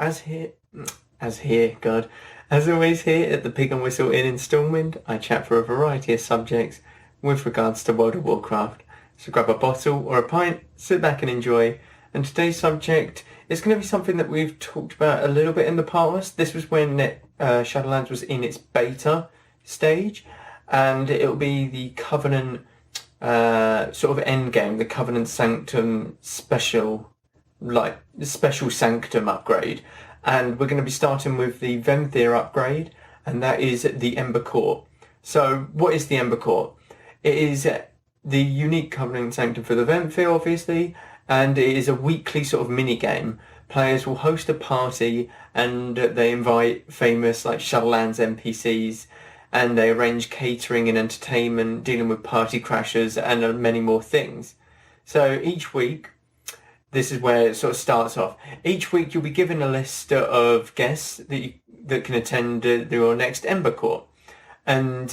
As always here at the Pig and Whistle Inn in Stormwind, I chat for a variety of subjects with regards to World of Warcraft. So grab a bottle or a pint, sit back and enjoy. And today's subject is going to be something that we've talked about a little bit in the past. This was when Shadowlands was in its beta stage, and it'll be the Covenant sort of end game, the Covenant Sanctum special Sanctum upgrade. And we're going to be starting with the Venthyr upgrade, and that is the Ember Court. So what is the Ember Court? It is the unique Covenant Sanctum for the Venthyr, obviously, and it is a weekly sort of mini-game. Players will host a party, and they invite famous Shadowlands NPCs, and they arrange catering and entertainment, dealing with party crashers, and many more things. So each week, this is where it sort of starts off. Each week you'll be given a list of guests that can attend your next Ember Court. And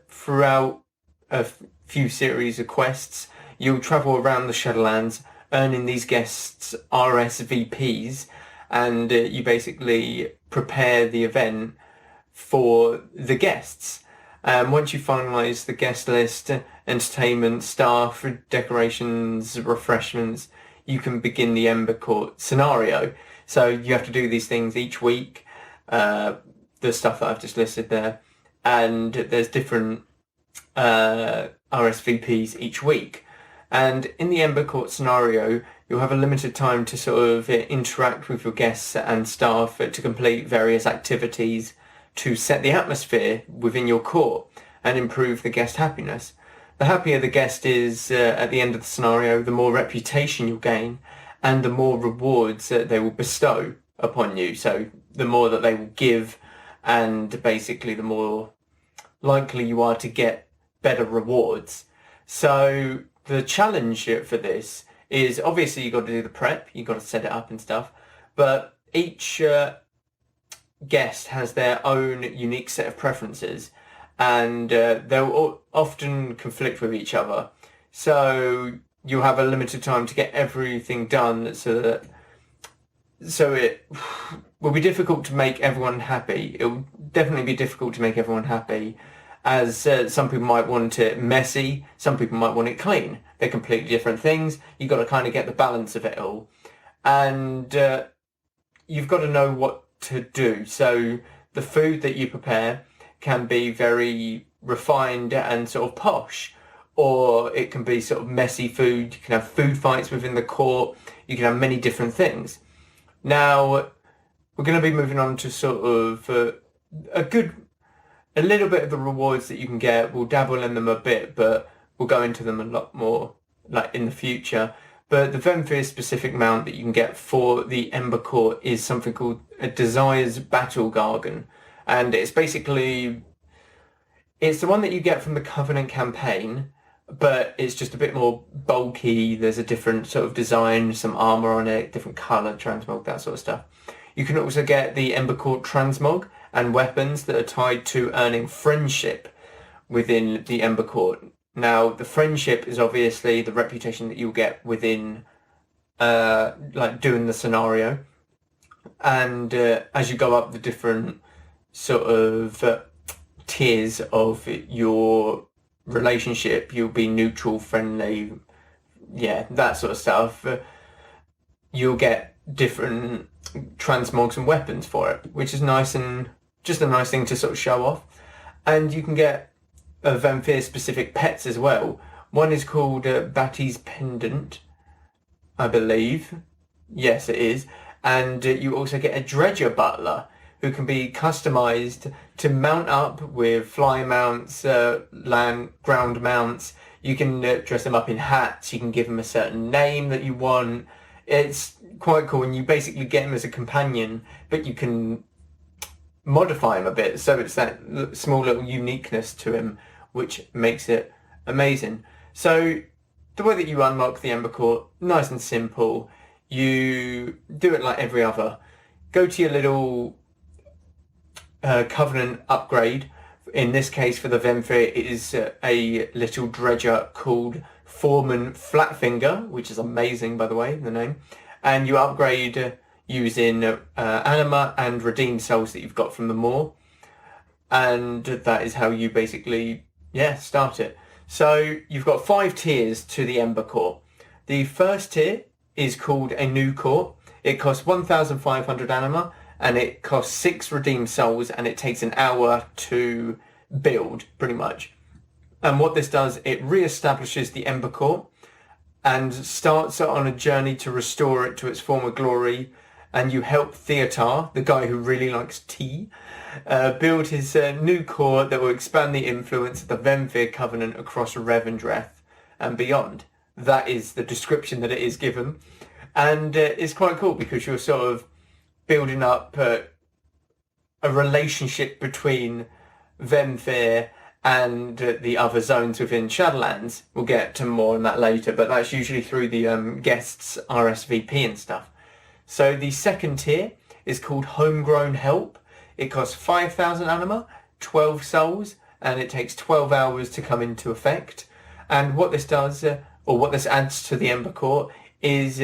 throughout a few series of quests, you'll travel around the Shadowlands, earning these guests RSVPs, and you basically prepare the event for the guests. Once you finalise the guest list, entertainment, staff, decorations, refreshments, you can begin the Ember Court scenario. So you have to do these things each week, the stuff that I've just listed there, and there's different RSVPs each week. And in the Ember Court scenario, you'll have a limited time to sort of interact with your guests and staff to complete various activities to set the atmosphere within your court and improve the guest happiness. The happier the guest is at the end of the scenario, the more reputation you'll gain and the more rewards they will bestow upon you. So the more that they will give, and basically the more likely you are to get better rewards. So the challenge for this is obviously you've got to do the prep, you've got to set it up and stuff, but each guest has their own unique set of preferences, and they'll often conflict with each other. So you'll have a limited time to get everything done, so it will be difficult to make everyone happy. It will definitely be difficult to make everyone happy, as some people might want it messy, some people might want it clean. They're completely different things. You've got to kind of get the balance of it all. And you've got to know what to do. So the food that you prepare can be very refined and sort of posh, or it can be sort of messy food. You can have food fights within the court. You can have many different things. Now, we're going to be moving on to sort of a little bit of the rewards that you can get. We'll dabble in them a bit, but we'll go into them a lot more in the future. But the Venthyr specific mount that you can get for the Ember Court is something called a Desire's Battle Gargan. And it's basically, it's the one that you get from the Covenant campaign, but it's just a bit more bulky. There's a different sort of design, some armor on it, different color, transmog, that sort of stuff. You can also get the Ember Court transmog and weapons that are tied to earning friendship within the Ember Court. Now, the friendship is obviously the reputation that you'll get within doing the scenario. And as you go up the different sort of tiers of your relationship, you'll be neutral, friendly, that sort of stuff. You'll get different transmogs and weapons for it, which is nice, and just a nice thing to sort of show off. And you can get Venthyr specific pets as well. One is called Batty's Pendant, I believe. Yes, it is. And you also get a Dredger Butler, who can be customized to mount up with fly mounts, ground mounts. You can dress them up in hats. You can give them a certain name that you want. It's quite cool, and you basically get him as a companion, but you can modify him a bit, so it's that small little uniqueness to him, which makes it amazing. So the way that you unlock the Ember Court, nice and simple. You do it like every other. Go to your little Covenant upgrade. In this case, for the Venthyr, it is a little dredger called Foreman Flatfinger, which is amazing, by the way, the name. And you upgrade using anima and redeemed souls that you've got from the Maw. And that is how you basically, start it. So you've got 5 tiers to the Ember Core. The first tier is called a new core. It costs 1,500 anima and it costs 6 redeemed souls, and it takes an hour to build, pretty much. And what this does, it re-establishes the Ember Core and starts it on a journey to restore it to its former glory. And you help Theotar, the guy who really likes tea, build his new core that will expand the influence of the Vemfir Covenant across Revendreth and beyond. That is the description that it is given. And it's quite cool because you're sort of building up a relationship between Vemfir and the other zones within Shadowlands. We'll get to more on that later, but that's usually through the guests' RSVP and stuff. So the second tier is called Homegrown Help. It costs 5,000 anima, 12 souls, and it takes 12 hours to come into effect. And what this does, or what this adds to the Ember Core, is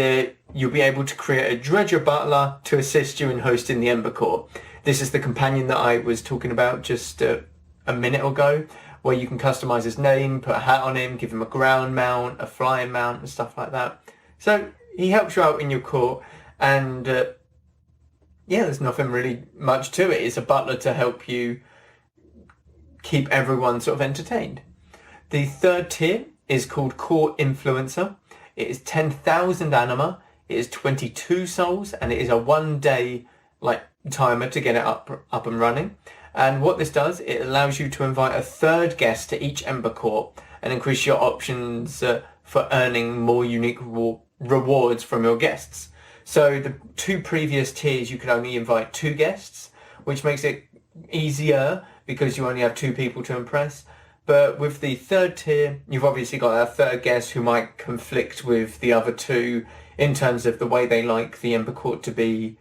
you'll be able to create a Dredger Butler to assist you in hosting the Ember Core. This is the companion that I was talking about just a minute ago, where you can customize his name, put a hat on him, give him a ground mount, a flying mount, and stuff like that. So he helps you out in your core, and there's nothing really much to it. It's a butler to help you keep everyone sort of entertained. The third tier is called Core Influencer. It is 10,000 anima, it is 22 souls, and it is a 1-day timer to get it up and running. And what this does, it allows you to invite a third guest to each Ember Core and increase your options for earning more unique rewards from your guests. So the 2 previous tiers, you could only invite 2 guests, which makes it easier because you only have 2 people to impress. But with the third tier, you've obviously got a third guest who might conflict with the other 2 in terms of the way they like the Ember Court to be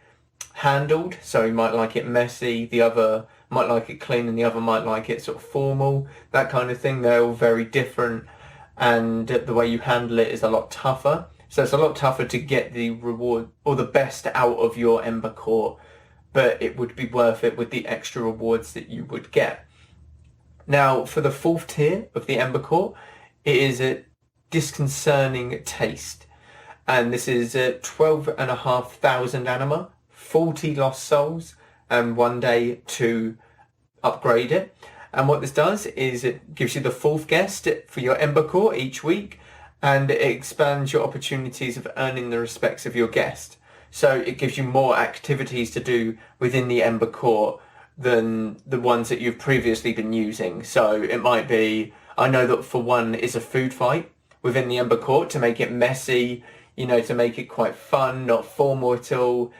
handled. So you might like it messy, the other might like it clean, and the other might like it sort of formal, that kind of thing. They're all very different, and the way you handle it is a lot tougher. So it's a lot tougher to get the reward or the best out of your Ember Core, but it would be worth it with the extra rewards that you would get. Now, for the 4th tier of the Ember Core, it is a Disconcerting Taste. And this is 12,500 anima, 40 lost souls, and 1 day to upgrade it. And what this does is it gives you the 4th guest for your Ember Core each week, and it expands your opportunities of earning the respects of your guest. So it gives you more activities to do within the Ember Core than the ones that you've previously been using. So it might be, I know that for one is a food fight within the Ember Court to make it messy, to make it quite fun, not formal at all.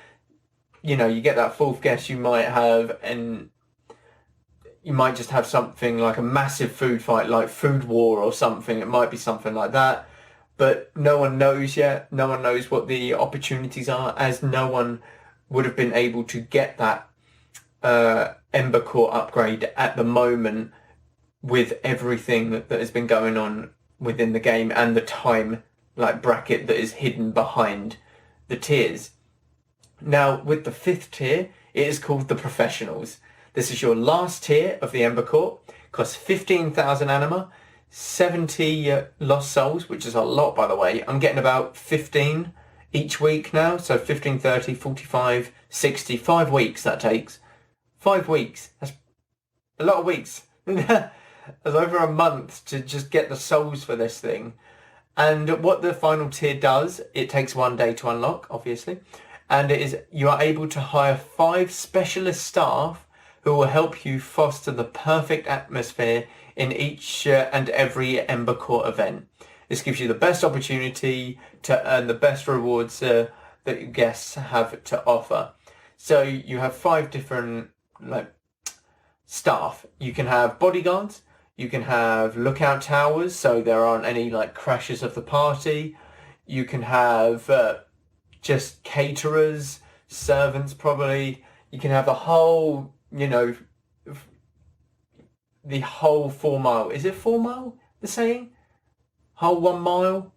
You get that 4th guest you might have, and you might just have something like a massive food fight, like food war or something. It might be something like that, but no one knows yet. No one knows what the opportunities are, as no one would have been able to get that Ember Core upgrade at the moment with everything that has been going on within the game and the time bracket that is hidden behind the tiers. Now, with the 5th tier, it is called the Professionals. This is your last tier of the Ember Core. Costs 15,000 anima, 70 lost souls, which is a lot, by the way. I'm getting about 15 each week now, so 15, 30, 45, 60, 5 weeks that takes. 5 weeks. That's a lot of weeks. That's over a month to just get the souls for this thing. And what the final tier does, it takes 1 day to unlock, obviously. And it is, you are able to hire 5 specialist staff who will help you foster the perfect atmosphere in each and every Ember Core event. This gives you the best opportunity to earn the best rewards that your guests have to offer. So you have 5 different staff. You can have bodyguards, you can have lookout towers, so there aren't any crashes of the party. You can have just caterers, servants probably. You can have the whole, the whole 4 mile. Is it 4 mile, the saying? Whole 1 mile?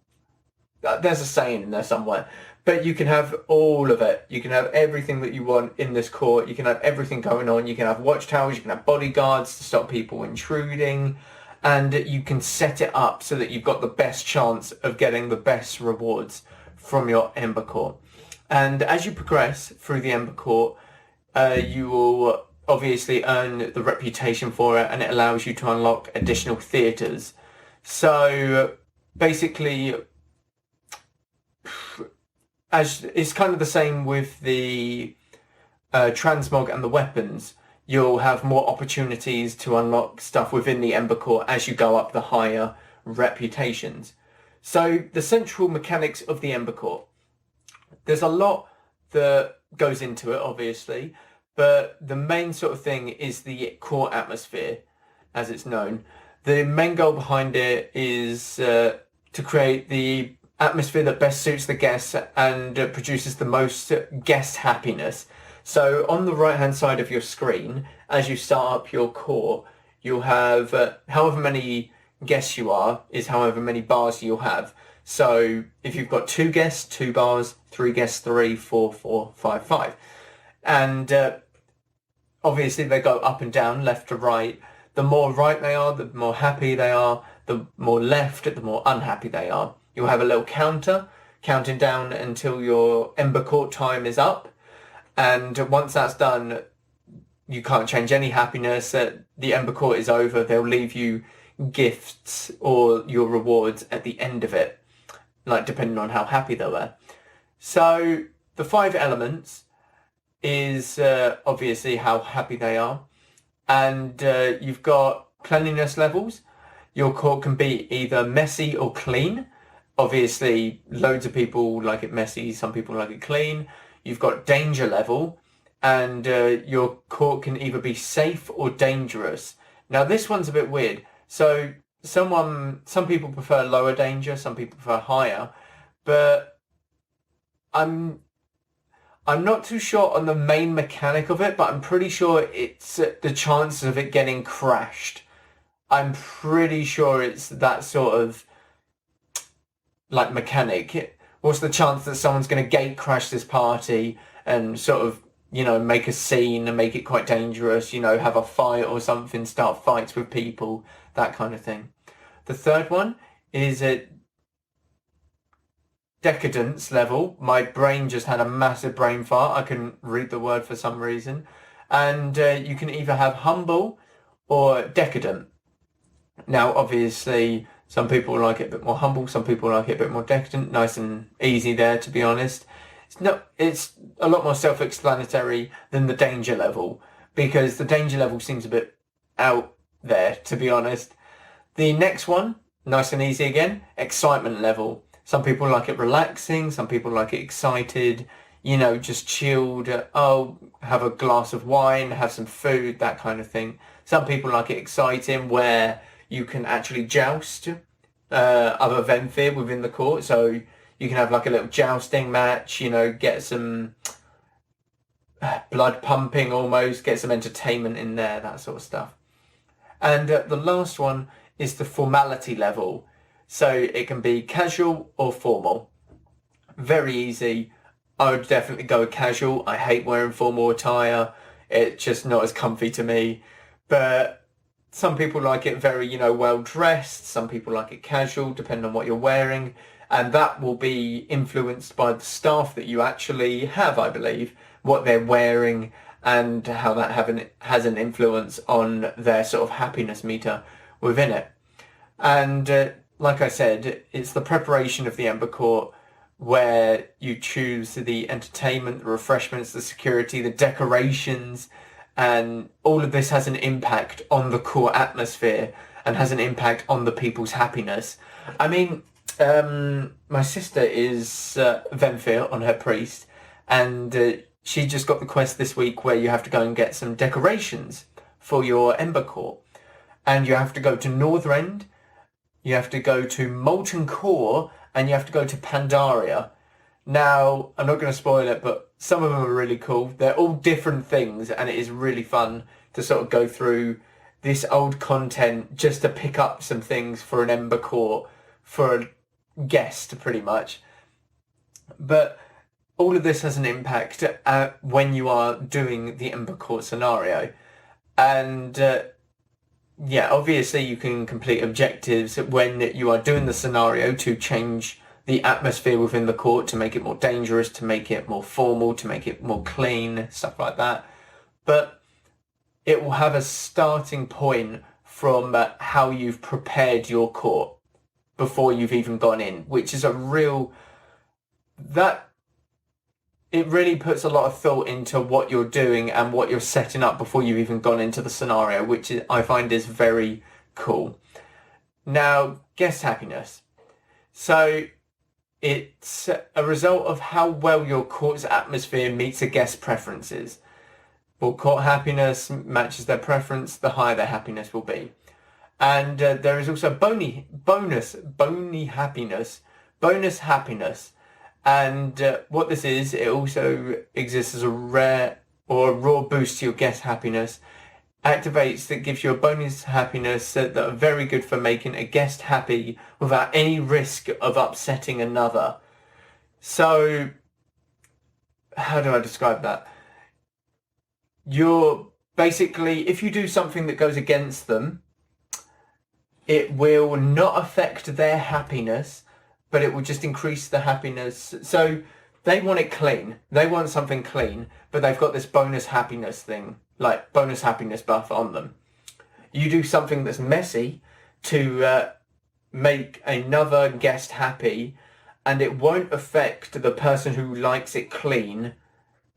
There's a saying in there somewhere. But you can have all of it. You can have everything that you want in this court. You can have everything going on. You can have watchtowers. You can have bodyguards to stop people intruding. And you can set it up so that you've got the best chance of getting the best rewards from your Ember Court. And as you progress through the Ember Court, you will obviously earn the reputation for it, and it allows you to unlock additional theatres. So basically, as it's kind of the same with the transmog and the weapons, you'll have more opportunities to unlock stuff within the Ember Court as you go up the higher reputations. So the central mechanics of the Ember Court. There's a lot that goes into it, obviously, but the main sort of thing is the court atmosphere, as it's known. The main goal behind it is to create the atmosphere that best suits the guests and produces the most guest happiness. So on the right hand side of your screen, as you start up your court, you'll have however many guests you are is however many bars you'll have. So if you've got 2 guests, 2 bars, 3 guests, 3, 4, 4, 5, 5. And obviously they go up and down, left to right. The more right they are, the more happy they are. The more left, the more unhappy they are. You'll have a little counter counting down until your Ember Court time is up. And once that's done, you can't change any happiness. The Ember Court is over. They'll leave you gifts or your rewards at the end of it, like depending on how happy they were. So the 5 elements is obviously how happy they are. And you've got cleanliness levels. Your court can be either messy or clean. Obviously, loads of people like it messy, some people like it clean. You've got danger level, and your court can either be safe or dangerous. Now, this one's a bit weird. So some people prefer lower danger, some people prefer higher, but I'm not too sure on the main mechanic of it, but I'm pretty sure it's the chances of it getting crashed. I'm pretty sure it's that sort of like mechanic. What's the chance that someone's going to gate crash this party and sort of, you know, make a scene and make it quite dangerous, you know, have a fight or something, start fights with people, that kind of thing. The third one is at decadence level. My brain just had a massive brain fart. I couldn't read the word for some reason. And you can either have humble or decadent. Now, obviously, some people like it a bit more humble, some people like it a bit more decadent. Nice and easy there, to be honest. It's a lot more self-explanatory than the danger level, because the danger level seems a bit out there, to be honest. The next one, nice and easy again, excitement level. Some people like it relaxing, some people like it excited, you know, just chilled. Oh, have a glass of wine, have some food, that kind of thing. Some people like it exciting, where you can actually joust other Venfir within the court. So you can have like a little jousting match, you know, get some blood pumping almost, get some entertainment in there, that sort of stuff. And the last one is the formality level. So it can be casual or formal. Very easy. I would definitely go with casual. I hate wearing formal attire. It's just not as comfy to me. But some people like it very, you know, well dressed. Some people like it casual, depending on what you're wearing. And that will be influenced by the staff that you actually have, I believe, what they're wearing and how that has an influence on their sort of happiness meter within it. And like I said, it's the preparation of the Ember Court where you choose the entertainment, the refreshments, the security, the decorations, and all of this has an impact on the core atmosphere and has an impact on the people's happiness. I mean, my sister is Venfir on her priest, and she just got the quest this week where you have to go and get some decorations for your Ember Court. And you have to go to Northrend, you have to go to Molten Core, and you have to go to Pandaria. Now, I'm not going to spoil it, but some of them are really cool. They're all different things, and it is really fun to sort of go through this old content just to pick up some things for an Ember Court, for a guest, pretty much. But all of this has an impact when you are doing the Ember Court scenario. And yeah, obviously you can complete objectives when you are doing the scenario to change the atmosphere within the court, to make it more dangerous, to make it more formal, to make it more clean, stuff like that. But it will have a starting point from how you've prepared your court before you've even gone in, which is it really puts a lot of thought into what you're doing and what you're setting up before you've even gone into the scenario, which I find is very cool. Now, guest happiness. So it's a result of how well your court's atmosphere meets a guest's preferences. Well, court happiness matches their preference, the higher their happiness will be. And there is also bonus happiness. And what this is, it also exists as a rare or a raw boost to your guest happiness. Activates that gives you a bonus happiness that are very good for making a guest happy without any risk of upsetting another. So, how do I describe that? You're basically, if you do something that goes against them, it will not affect their happiness, but it will just increase the happiness. So they want it clean. They want something clean, but they've got this bonus happiness thing, like bonus happiness buff on them. You do something that's messy to make another guest happy, and it won't affect the person who likes it clean.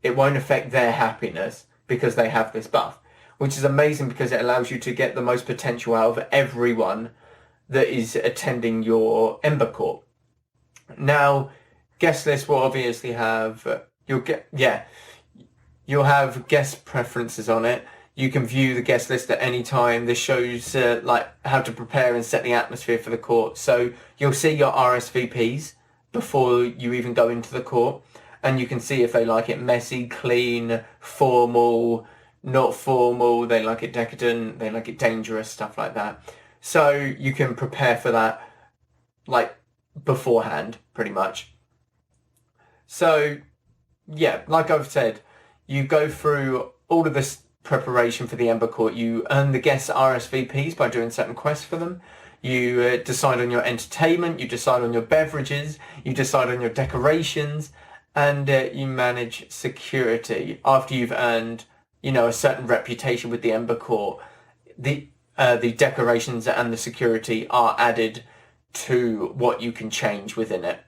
It won't affect their happiness because they have this buff, which is amazing because it allows you to get the most potential out of everyone that is attending your Ember Court. Now, guest list will obviously have you'll have guest preferences on it. You can view the guest list at any time. This shows like how to prepare and set the atmosphere for the court. So you'll see your RSVPs before you even go into the court, and you can see if they like it messy, clean, formal, not formal. They like it decadent. They like it dangerous, stuff like that. So you can prepare for that, like, beforehand, pretty much. So yeah, like I've said, you go through all of this preparation for the Ember Court. You earn the guests RSVPs by doing certain quests for them. You decide on your entertainment, you decide on your beverages, you decide on your decorations, and you manage security. After you've earned, a certain reputation with the Ember Court, the decorations and the security are added to what you can change within it.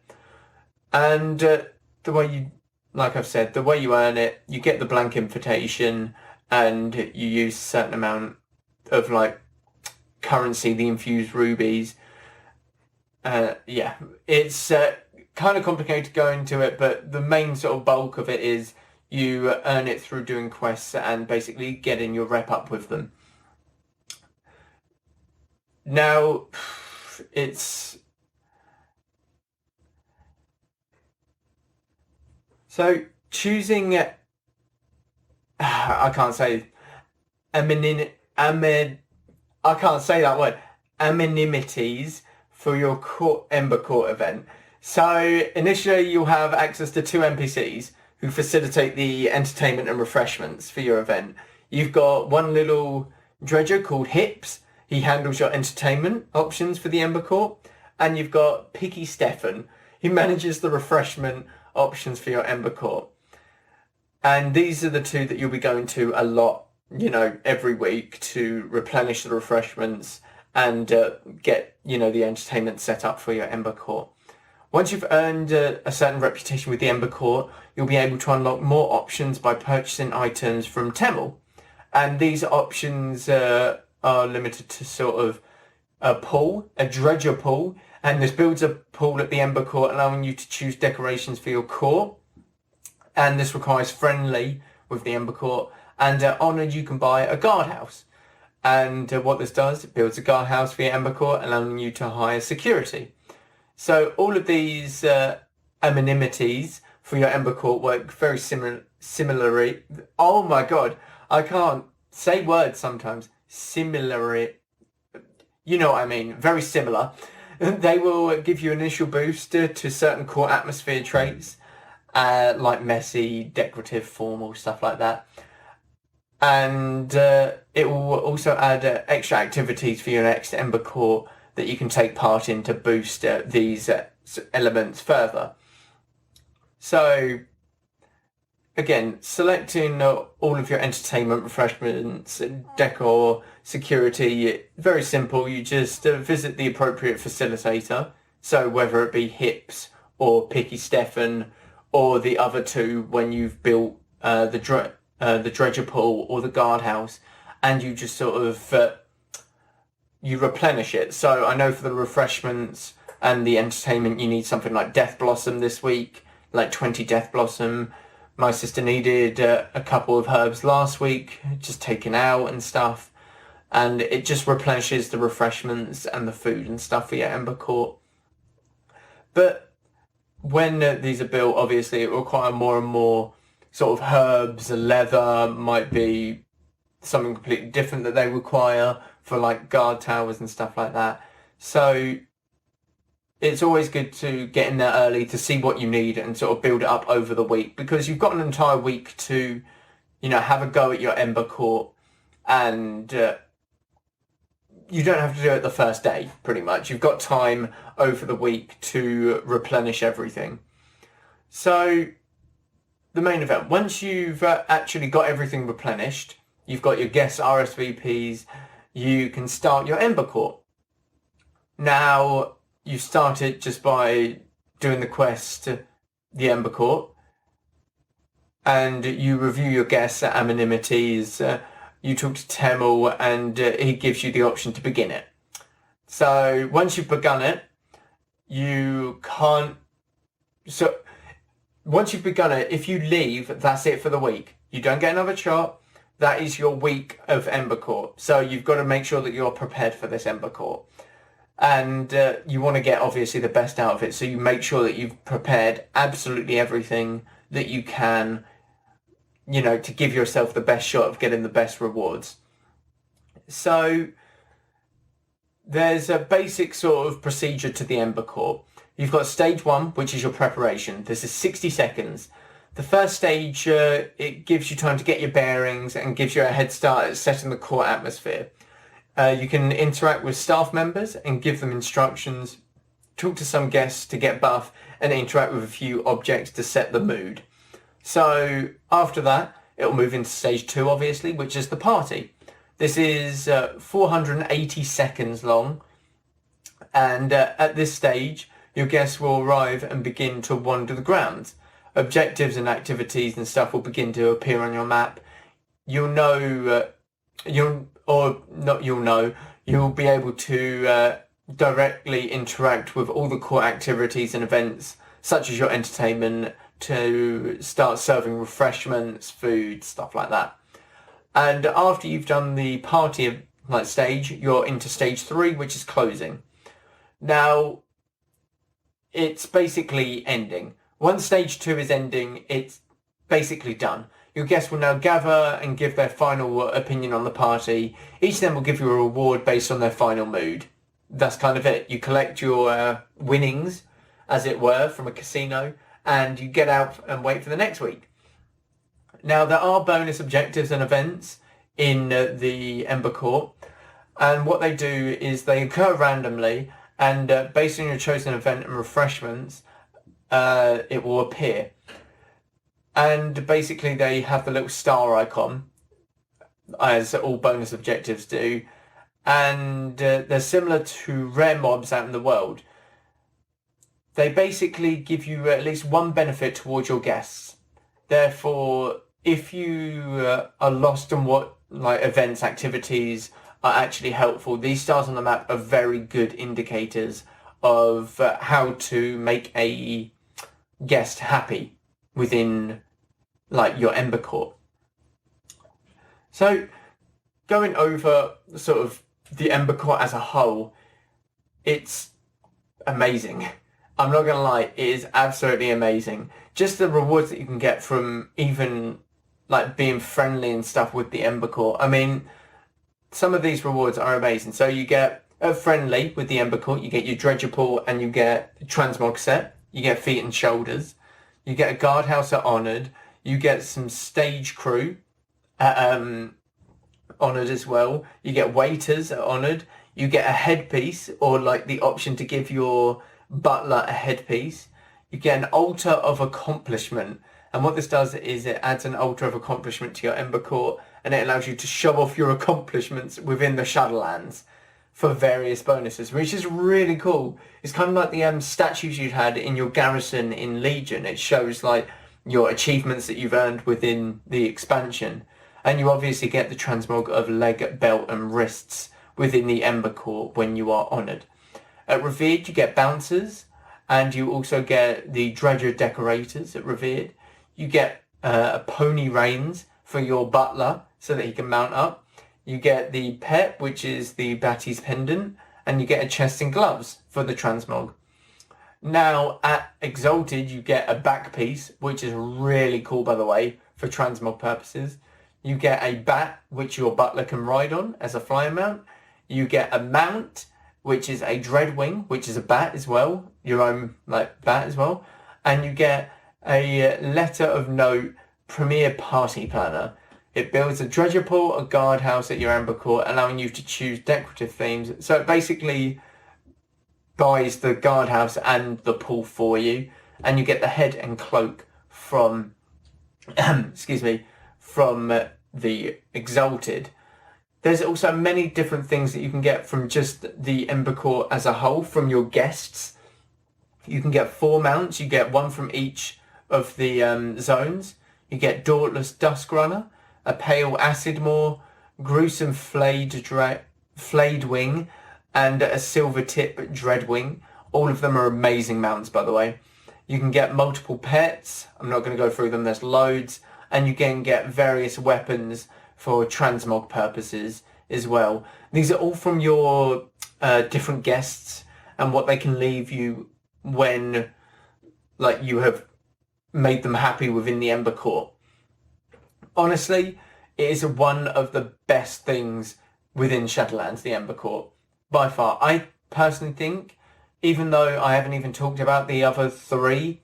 And the way you earn it, you get the blank invitation and you use a certain amount of currency, the infused rubies. It's kind of complicated to go into it, but the main sort of bulk of it is you earn it through doing quests and basically getting your rep up with them. Now, it's... So, choosing... I can't say... I can't say that word. Anonymities for your Ember Court event. So, initially you'll have access to 2 NPCs who facilitate the entertainment and refreshments for your event. You've got one little dredger called Hips. He handles your entertainment options for the Ember Court. And you've got Picky Stefan. He manages the refreshment options for your Ember Court. And these are the 2 that you'll be going to a lot, every week to replenish the refreshments and get, the entertainment set up for your Ember Court. Once you've earned a certain reputation with the Ember Court, you'll be able to unlock more options by purchasing items from Temel. And these options are limited to sort of a pool, a dredger pool, and this builds a pool at the Ember Court, allowing you to choose decorations for your court. And this requires friendly with the Ember Court. And honoured, you can buy a guardhouse. And what this does, it builds a guardhouse for your Ember Court, allowing you to hire security. So all of these anonymities for your Ember Court work very similarly. Oh my god, I can't say words sometimes. Similarly, you know what I mean, very similar. They will give you an initial boost to certain core atmosphere traits, like messy, decorative, formal, stuff like that. And it will also add extra activities for your next Ember Core that you can take part in to boost these elements further. So again, selecting all of your entertainment, refreshments, decor, security, very simple. You just visit the appropriate facilitator. So whether it be Hips or Picky Stefan or the other two when you've built the dredger pool or the guardhouse, and you just sort of you replenish it. So I know for the refreshments and the entertainment, you need something like Death Blossom this week, like 20 Death Blossom. My sister needed a couple of herbs last week, just taken out and stuff. And it just replenishes the refreshments and the food and stuff for your Ember Court. But when these are built, obviously it will require more and more sort of herbs. Leather might be something completely different that they require for like guard towers and stuff like that. So it's always good to get in there early to see what you need and sort of build it up over the week, because you've got an entire week to, have a go at your Ember Court, and you don't have to do it the first day, pretty much. You've got time over the week to replenish everything. So the main event, once you've actually got everything replenished, you've got your guest RSVPs, you can start your Ember Court. Now, you start it just by doing the quest, the Ember Court, and you review your guests at Amenities. You talk to Temel, and he gives you the option to begin it. So once you've begun it, once you've begun it, if you leave, that's it for the week. You don't get another shot. That is your week of Ember Court. So you've got to make sure that you're prepared for this Ember Court. And you want to get, obviously, the best out of it. So you make sure that you've prepared absolutely everything that you can, to give yourself the best shot of getting the best rewards. So there's a basic sort of procedure to the Ember Court. You've got stage 1, which is your preparation. This is 60 seconds. The first stage, it gives you time to get your bearings and gives you a head start at setting the court atmosphere. You can interact with staff members and give them instructions, talk to some guests to get buff, and interact with a few objects to set the mood. So after that, it'll move into stage 2, obviously, which is the party. This is 480 seconds long, and at this stage, your guests will arrive and begin to wander the grounds. Objectives and activities and stuff will begin to appear on your map. You'll be able to directly interact with all the core activities and events, such as your entertainment, to start serving refreshments, food, stuff like that. And after you've done the party stage, you're into stage 3, which is closing. Now, it's basically ending. Once stage 2 is ending, it's basically done. Your guests will now gather and give their final opinion on the party. Each of them will give you a reward based on their final mood. That's kind of it. You collect your winnings, as it were, from a casino, and you get out and wait for the next week. Now, there are bonus objectives and events in the Ember Court, and what they do is they occur randomly, and based on your chosen event and refreshments, it will appear. And basically they have the little star icon, as all bonus objectives do, and they're similar to rare mobs out in the world. They basically give you at least one benefit towards your guests. Therefore, if you are lost on what events, activities are actually helpful, these stars on the map are very good indicators of how to make a guest happy within your Ember Court. So going over sort of the Ember Court as a whole, it's amazing. I'm not going to lie, it is absolutely amazing. Just the rewards that you can get from even being friendly and stuff with the Ember Court. I mean, some of these rewards are amazing. So you get friendly with the Ember Court, you get your dredger pool, and you get transmog set. You get feet and shoulders. You get a guardhouse at Honoured. You get some stage crew at Honoured as well. You get waiters at Honoured. You get a headpiece, or like the option to give your butler a headpiece. You get an altar of accomplishment. And what this does is it adds an altar of accomplishment to your Ember Court, and it allows you to show off your accomplishments within the Shadowlands for various bonuses, which is really cool. It's kind of like the statues you had in your garrison in Legion. It shows like your achievements that you've earned within the expansion. And you obviously get the transmog of leg, belt and wrists within the Ember Court when you are honoured. At Revered you get bouncers, and you also get the Dredger decorators at Revered. You get a pony reins for your butler so that he can mount up. You get the pet, which is the Batty's pendant, and you get a chest and gloves for the transmog. Now at Exalted you get a back piece, which is really cool by the way for transmog purposes. You get a bat, which your butler can ride on as a flying mount. You get a mount, which is a Dreadwing, which is a bat as well, your own like bat as well. And you get a letter of note premier party planner. It builds a dredger pool, a guardhouse at your Ember Court, allowing you to choose decorative themes. So it basically buys the guardhouse and the pool for you, and you get the head and cloak from excuse me, from the Exalted. There's also many different things that you can get from just the Ember Court as a whole from your guests. You can get 4 mounts. You get 1 from each of the zones. You get Dauntless Duskrunner, a Pale Acidmore, Gruesome Flayed Wing, and a Silver Tip Dreadwing. All of them are amazing mounts, by the way. You can get multiple pets. I'm not going to go through them. There's loads. And you can get various weapons for transmog purposes as well. These are all from your different guests and what they can leave you when like you have made them happy within the Ember Court. Honestly, it is one of the best things within Shadowlands, the Ember Court, by far. I personally think, even though I haven't even talked about the other 3,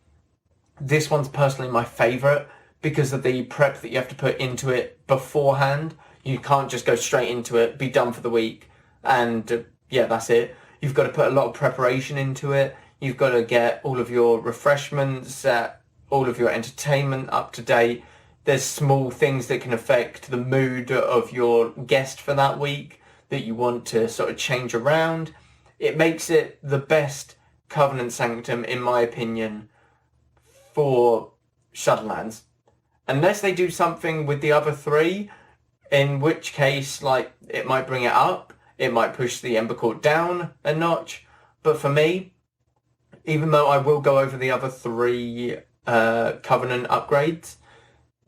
this one's personally my favourite because of the prep that you have to put into it beforehand. You can't just go straight into it, be done for the week, and yeah, that's it. You've got to put a lot of preparation into it. You've got to get all of your refreshments, all of your entertainment up to date. There's small things that can affect the mood of your guest for that week that you want to sort of change around. It makes it the best Covenant Sanctum, in my opinion, for Shadowlands. Unless they do something with the other 3, in which case, like, it might bring it up. It might push the Ember Court down a notch. But for me, even though I will go over the other 3 Covenant upgrades,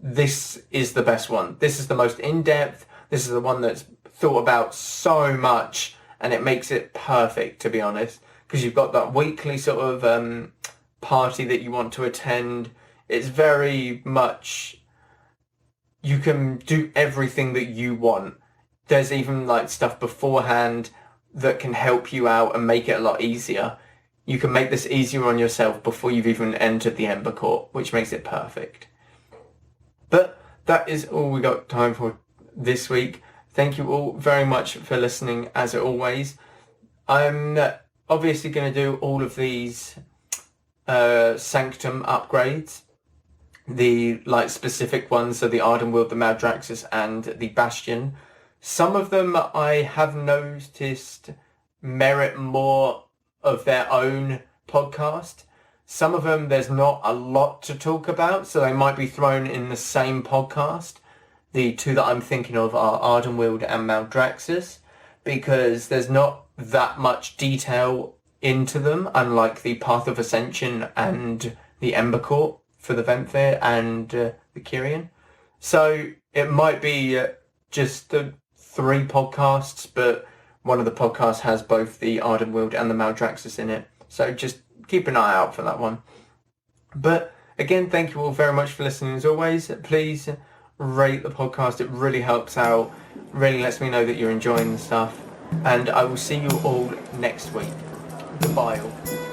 this is the best one. This is the most in-depth. This is the one that's thought about so much, and it makes it perfect, to be honest, because you've got that weekly sort of party that you want to attend. It's very much, you can do everything that you want. There's even like stuff beforehand that can help you out and make it a lot easier. You can make this easier on yourself before you've even entered the Ember Court, which makes it perfect. But that is all we got time for this week. Thank you all very much for listening, as always. I'm obviously going to do all of these Sanctum upgrades. The like specific ones, so the Ardenweald, the Maldraxxus and the Bastion. Some of them I have noticed merit more of their own podcast. Some of them there's not a lot to talk about, so they might be thrown in the same podcast. The 2 that I'm thinking of are Ardenweald and Maldraxxus, because there's not that much detail into them, unlike the Path of Ascension and the Ember Court for the Venthyr and the Kyrian. So it might be just the 3 podcasts, but one of the podcasts has both the Ardenweald and the Maldraxxus in it. So just keep an eye out for that one. But again, thank you all very much for listening as always. Please rate the podcast. It really helps out. Really lets me know that you're enjoying the stuff. And I will see you all next week. Goodbye all.